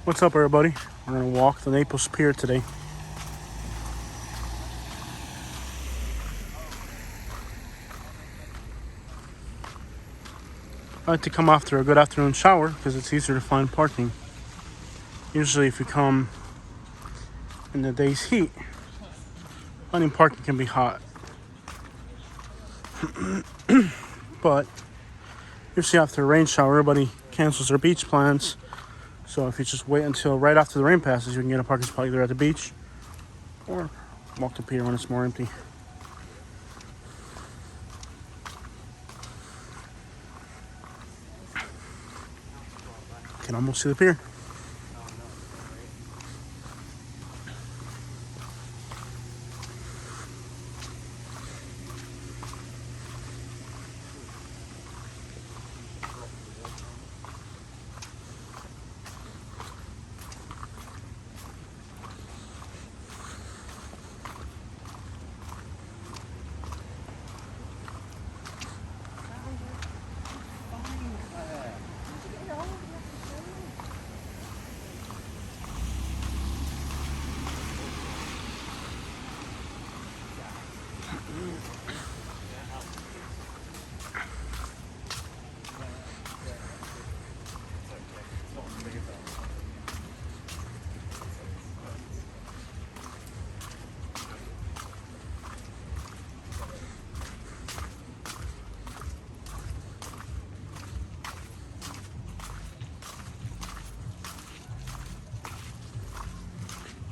What's up, everybody? We're gonna walk the Naples Pier today. I like to come after a good afternoon shower because it's easier to find parking. Usually if you come in the day's heat, finding parking can be hot. But usually after a rain shower, everybody cancels their beach plans. So if you just wait until right after the rain passes, you can get a parking spot either at the beach or walk the pier when it's more empty. You can almost see the pier.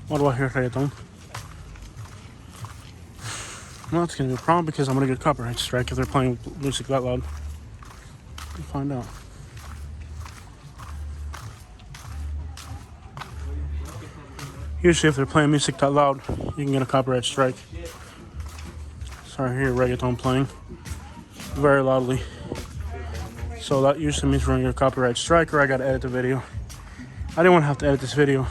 What do I hear reggaeton? Well, that's gonna be a problem because I'm gonna get a copyright strike if they're playing music that loud. We'll find out. Usually if they're playing music that loud, you can get a copyright strike. So I hear reggaeton playing very loudly. So that usually means we're gonna get a copyright strike or I gotta edit the video. I didn't want to have to edit this video.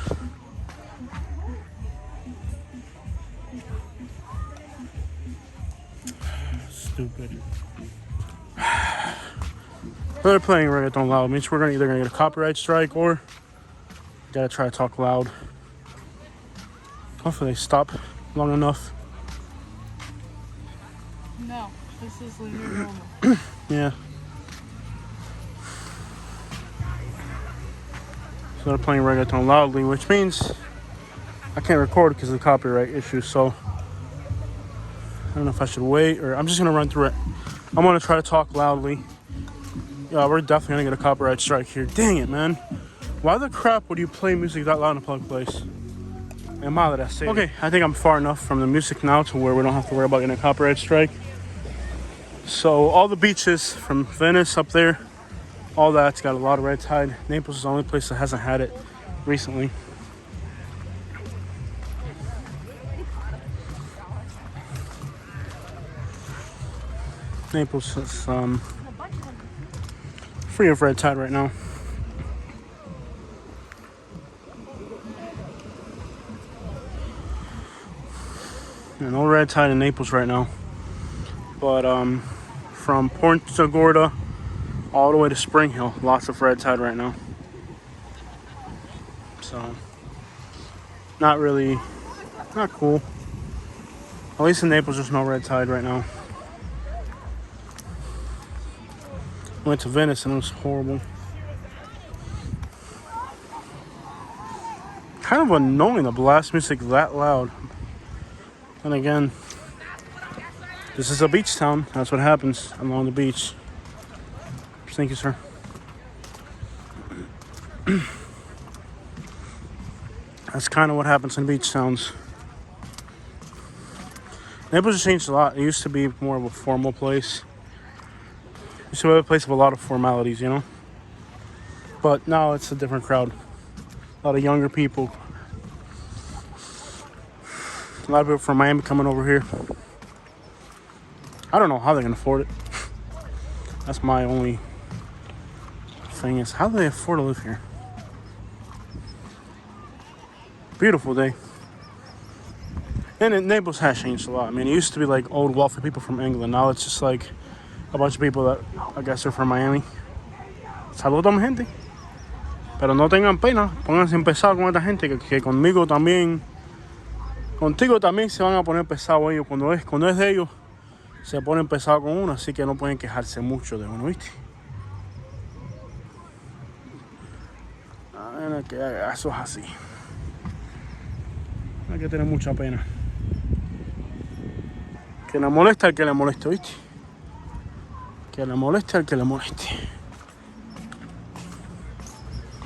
Stupid. If they're playing reggaeton loud, means we're either gonna get a copyright strike or gotta try to talk loud. Hopefully they stop long enough. No, this is the new normal. Yeah. So they're playing reggaeton loudly, which means I can't record because of the copyright issue. So I don't know if I should wait or I'm just gonna run through it. I'm gonna try to talk loudly. Yeah, we're definitely gonna get a copyright strike here. Dang it, man. Why the crap would you play music that loud in a public place? Okay, I think I'm far enough from the music now to where we don't have to worry about getting a copyright strike. So all the beaches from Venice up there, all that's got a lot of red tide. Naples is the only place that hasn't had it recently. Naples is free of red tide right now. Yeah, no red tide in Naples right now. But from Ponta Gorda all the way to Spring Hill, lots of red tide right now. So not cool. At least in Naples there's no red tide right now. Went to Venice and it was horrible. Kind of annoying to blast music that loud. And again, this is a beach town. That's what happens along the beach. Thank you, sir. That's kind of what happens in beach towns. Naples has changed a lot. It used to be more of a formal place. It used to be a place of a lot of formalities, you know? But now it's a different crowd. A lot of younger people. A lot of people from Miami coming over here. I don't know how they can afford it. That's my only thing is, how do they afford to live here? Beautiful day. And Naples has changed a lot. I mean, it used to be like old wealthy people from England. Now it's just like a bunch of people that I guess are from Miami. Saludos, mi gente. Pero no tengan pena, pónganse pesados con esta gente que conmigo también, contigo también se van a poner pesados ellos. Cuando es de ellos, se ponen pesados con uno, así que no pueden quejarse mucho de uno, ¿viste? Que eso es así. No hay que tener mucha pena. Que le moleste al que le moleste, ¿viste? Que le moleste al que le moleste.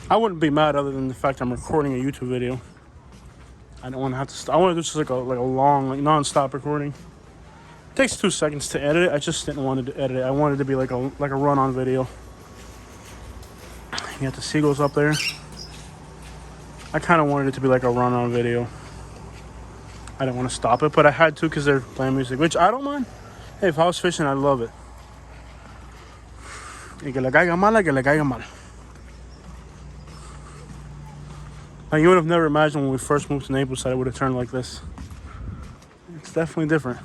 I wouldn't be mad other than the fact I'm recording a YouTube video. I don't want to have to. I want to do just like a long, like non-stop recording. It takes 2 seconds to edit it. I just didn't want to edit it. I wanted it to be like a run-on video. You got the seagulls up there. I kind of wanted it to be like a run-on video. I didn't want to stop it, but I had to because they're playing music, which I don't mind. Hey, if I was fishing, I'd love it. Y que le caiga mal, que le caiga mal. Like, you would have never imagined when we first moved to Naples that it would have turned like this. It's definitely different.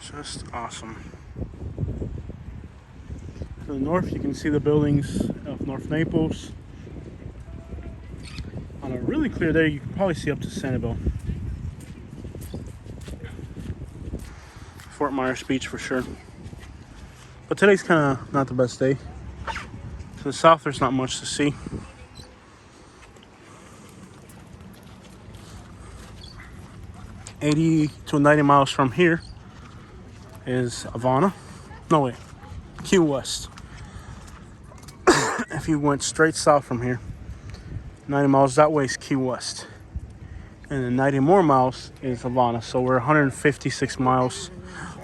Just awesome. To the north, you can see the buildings of North Naples. On a really clear day, you can probably see up to Sanibel. Fort Myers Beach for sure. But today's kind of not the best day. To the south, there's not much to see. $80 to 90 miles from here is Havana. No, wait. Key West. If you went straight south from here, 90 miles that way is Key West. And then 90 more miles is Havana. So we're 156 miles.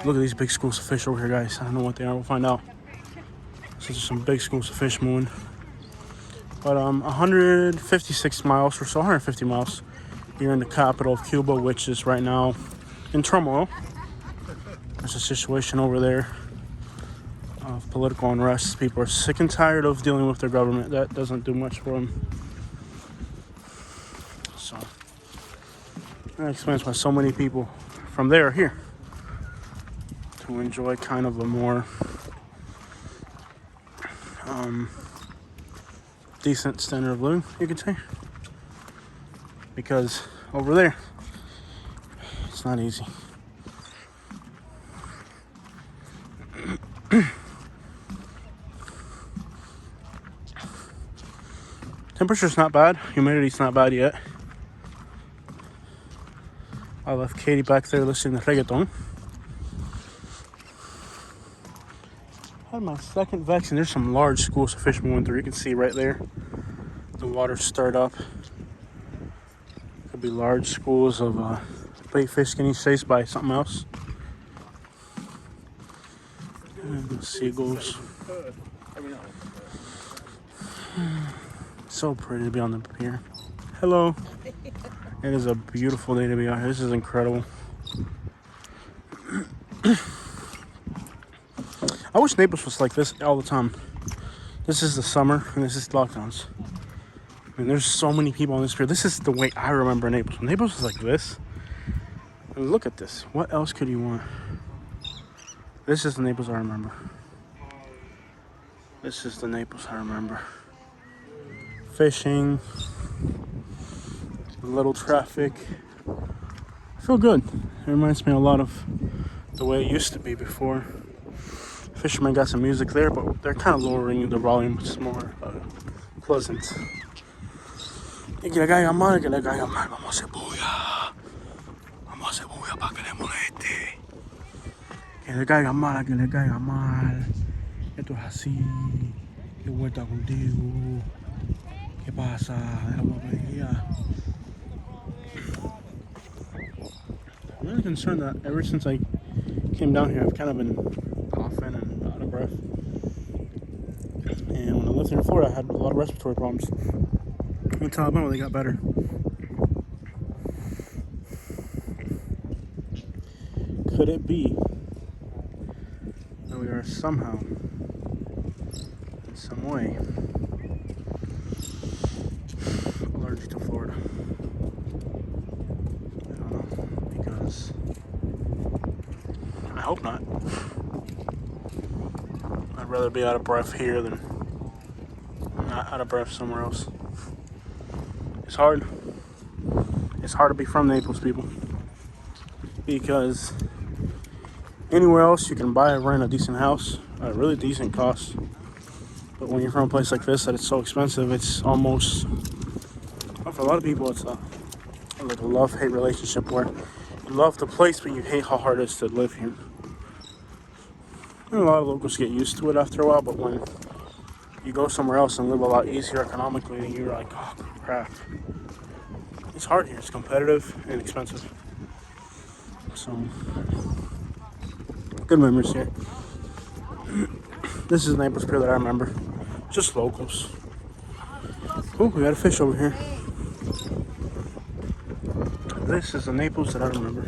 Look at these big schools of fish over here, guys. I don't know what they are. We'll find out. So there's some big schools of fish moving. But 156 miles or so, 150 miles. You're in the capital of Cuba, which is right now in turmoil. There's a situation over there of political unrest. People are sick and tired of dealing with their government. That doesn't do much for them. So that explains why so many people from there are here to enjoy kind of a more decent standard of living, you could say. Because over there, it's not easy. Temperature's not bad. Humidity's not bad yet. I left Katie back there listening to reggaeton. Had my second vex, and there's some large schools of fish moving through. You can see right there, the water stirred up. Could be large schools of bait fish getting chased by something else. And the seagulls. So pretty to be on the pier. Hello. It is a beautiful day to be out here. This is incredible. I wish Naples was like this all the time. This is the summer and this is lockdowns. I mean, there's so many people on this pier. This is the way I remember Naples. When Naples was like this. And look at this. What else could you want? This is the Naples I remember. This is the Naples I remember. Fishing. Little traffic. I feel good. It reminds me a lot of the way it used to be before. Fishermen got some music there, but they're kind of lowering the volume, which is more pleasant. Y que le caiga mal, que le caiga mal. Vamos a hacer bulla. Vamos a hacer bulla para que le moleste. Que le caiga mal, que le caiga mal. Esto es así. De vuelta contigo. ¿Qué pasa? Déjame ver. I'm really concerned that ever since I came down here, I've kind of been coughing and out of breath. And when I lived here in Florida, I had a lot of respiratory problems. In Alabama, they got better. Could it be that we are somehow, in some way, allergic to Florida? I don't know, because I hope not. rather be out of breath here than not out of breath somewhere else. It's hard. It's hard to be from Naples, people, because anywhere else you can buy and rent a decent house at a really decent cost. But when you're from a place like this that it's so expensive, it's almost, well, for a lot of people, it's like a love-hate relationship where you love the place, but you hate how hard it is to live here. And a lot of locals get used to it after a while, but when you go somewhere else and live a lot easier economically, you're like, oh crap. It's hard here. It's competitive and expensive. So, good memories here. This is Naples Pier that I remember. Just locals. Oh, we got a fish over here. This is the Naples that I remember.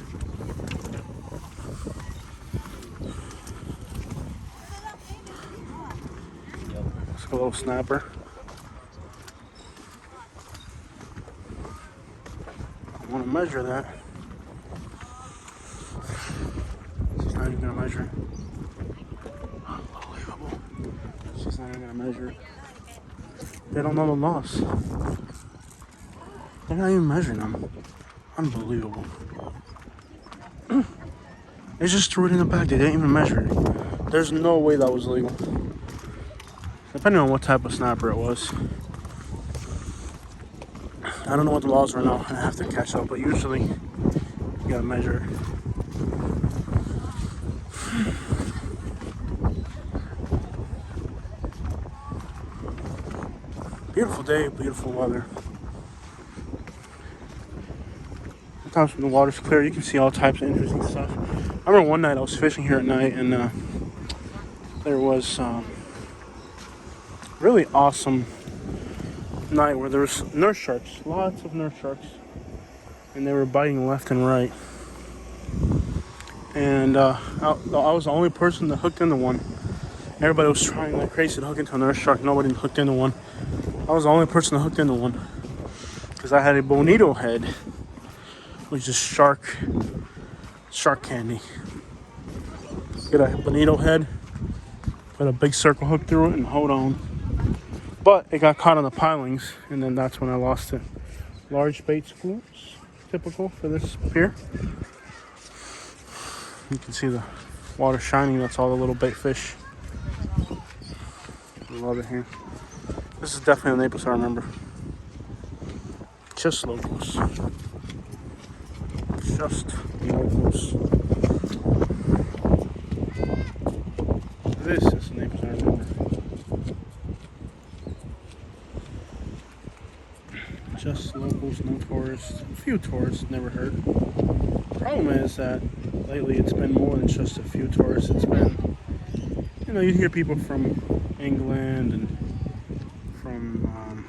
It's a little snapper. I want to measure that. She's not even going to measure it. Unbelievable. She's not even going to measure it. They don't know the laws. They're not even measuring them. Unbelievable. They just threw it in the bag. They didn't even measure it. There's no way that was legal. Depending on what type of snapper it was. I don't know what the laws are now. I have to catch up, but usually you gotta measure. Beautiful day, beautiful weather. Sometimes when the water's clear, you can see all types of interesting stuff. I remember one night I was fishing here at night, and there was really awesome night where there was nurse sharks, lots of nurse sharks, and they were biting left and right. And I was the only person that hooked into one. Everybody was trying like crazy to hook into a nurse shark. Nobody hooked into one. I was the only person that hooked into one because I had a bonito head, which is shark candy. Get a bonito head, put a big circle hook through it, and hold on. But it got caught on the pilings, and then that's when I lost it. Large bait schools, typical for this pier. You can see the water shining. That's all the little bait fish. I love it here. This is definitely the Naples I remember. Just locals. Just locals. This is the Naples I remember. Just locals, no tourists. A few tourists, never heard. Problem is that lately it's been more than just a few tourists. It's been, you hear people from England and from,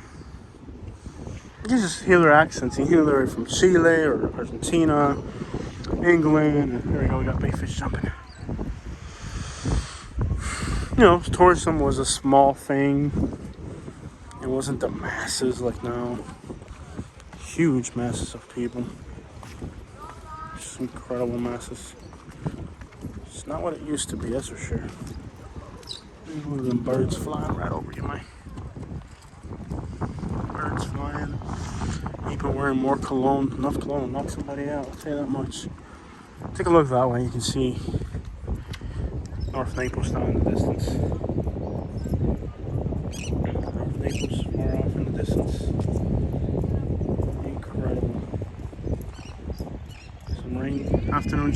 you just hear their accents. You hear they're from Chile or Argentina, England, and there we go, we got bait fish jumping. Tourism was a small thing. It wasn't the masses like now. Huge masses of people. Just incredible masses. It's not what it used to be, that's for sure. Look at them birds flying right over you, man. Birds flying. People wearing more cologne. Enough cologne to knock somebody out, I'll tell you that much. Take a look that way, you can see North Naples down in the distance. North Naples far off in the distance. Incredible. Some rain, afternoon